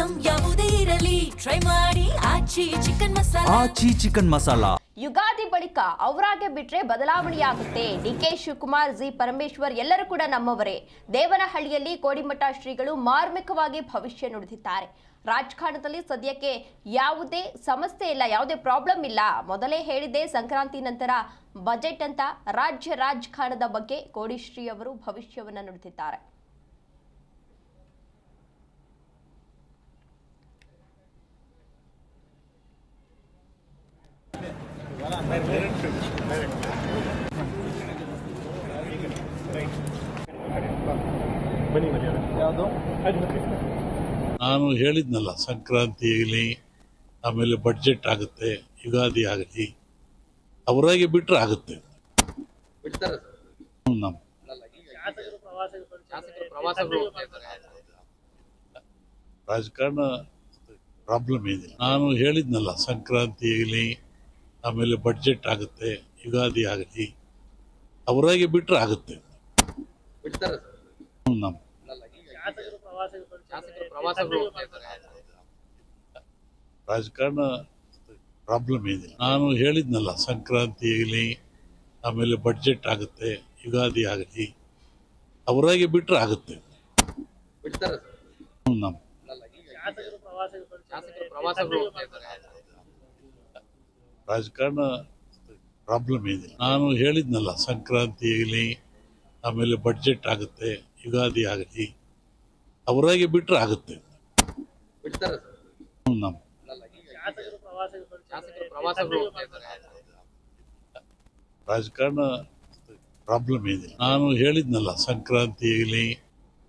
Item ಯಾವುದೇ ಇರಲಿ try ಮಾಡಿ ಆಚಿ ಚಿಕನ್ ಮಸಾಲಾ. ಯುಗಾದಿ ಬಳಿಕ ಅವರಾಗೆ ಬಿಟ್ರೆ ಬದಲಾವಣೆಯಾಗುತ್ತೆ. ಡಿಕೆ ಶಿವಕುಮಾರ್, ಜಿ ಪರಮೇಶ್ವರ್ ಎಲ್ಲರೂ ಕೂಡ ನಮ್ಮವರೇ. ದೇವನಹಳ್ಳಿಯಲ್ಲಿ ಕೋಡಿಮಠ ಶ್ರೀಗಳು ಮಾರ್ಮಿಕವಾಗಿ ಭವಿಷ್ಯ ನುಡಿದಿದ್ದಾರೆ. ರಾಜಕಾರಣದಲ್ಲಿ ಸದ್ಯಕ್ಕೆ ಯಾವುದೇ ಸಮಸ್ಯೆ ಇಲ್ಲ, ಯಾವುದೇ ಪ್ರಾಬ್ಲಮ್ ಇಲ್ಲ. ಮೊದಲೇ ಹೇಳಿದೆ, ಸಂಕ್ರಾಂತಿ ನಂತರ ಬಜೆಟ್ ಅಂತ ರಾಜ್ಯ ರಾಜಕಾರಣದ ಬಗ್ಗೆ ಕೋಡಿಶ್ರೀ ಅವರು ಭವಿಷ್ಯವನ್ನು ನುಡಿದಿದ್ದಾರೆ. ನಾನು ಹೇಳಿದ್ನಲ್ಲ, ಸಂಕ್ರಾಂತಿ ಆಗಲಿ, ಆಮೇಲೆ ಬಡ್ಜೆಟ್ ಆಗುತ್ತೆ, ಯುಗಾದಿ ಆಗಲಿ, ಅವರಾಗಿ ಬಿಟ್ಟರೆ ಆಗುತ್ತೆ. ರಾಜಕಾರಣ ಪ್ರಾಬ್ಲಮ್ ಏನಿಲ್ಲ. ನಾನು ಹೇಳಿದ್ನಲ್ಲ, ಸಂಕ್ರಾಂತಿ ಆಗಲಿ, ಆಮೇಲೆ ಬಡ್ಜೆಟ್ ಆಗುತ್ತೆ, ಯುಗಾದಿ ಆಗಲಿ, ಅವರಾಗಿ ಬಿಟ್ಟರೆ ಆಗುತ್ತೆ. ರಾಜಕಾರಣ ಪ್ರಾಬ್ಲಮ್ ಏನಿಲ್ಲ. ನಾನು ಹೇಳಿದ್ನಲ್ಲ, ಸಂಕ್ರಾಂತಿ ಆಗಲಿ, ಆಮೇಲೆ ಬಡ್ಜೆಟ್ ಆಗುತ್ತೆ, ಯುಗಾದಿ ಆಗಲಿ, ಅವರಾಗಿ ಬಿಟ್ಟರೆ ಆಗುತ್ತೆ. ರಾಜಕಾರಣ ಪ್ರಾಬ್ಲಮ್ ಏನಿಲ್ಲ. ನಾನು ಹೇಳಿದ್ನಲ್ಲ, ಸಂಕ್ರಾಂತಿ ಆಗಲಿ, ಆಮೇಲೆ ಬಡ್ಜೆಟ್ ಆಗುತ್ತೆ, ಯುಗಾದಿ ಆಗಲಿ, ಅವರಾಗಿ ಬಿಟ್ಟರೆ ಆಗುತ್ತೆ. ರಾಜಕಾರಣ ಪ್ರಾಬ್ಲಮ್ ಏನಿಲ್ಲ. ನಾನು ಹೇಳಿದ್ನಲ್ಲ, ಸಂಕ್ರಾಂತಿ ಆಗಲಿ,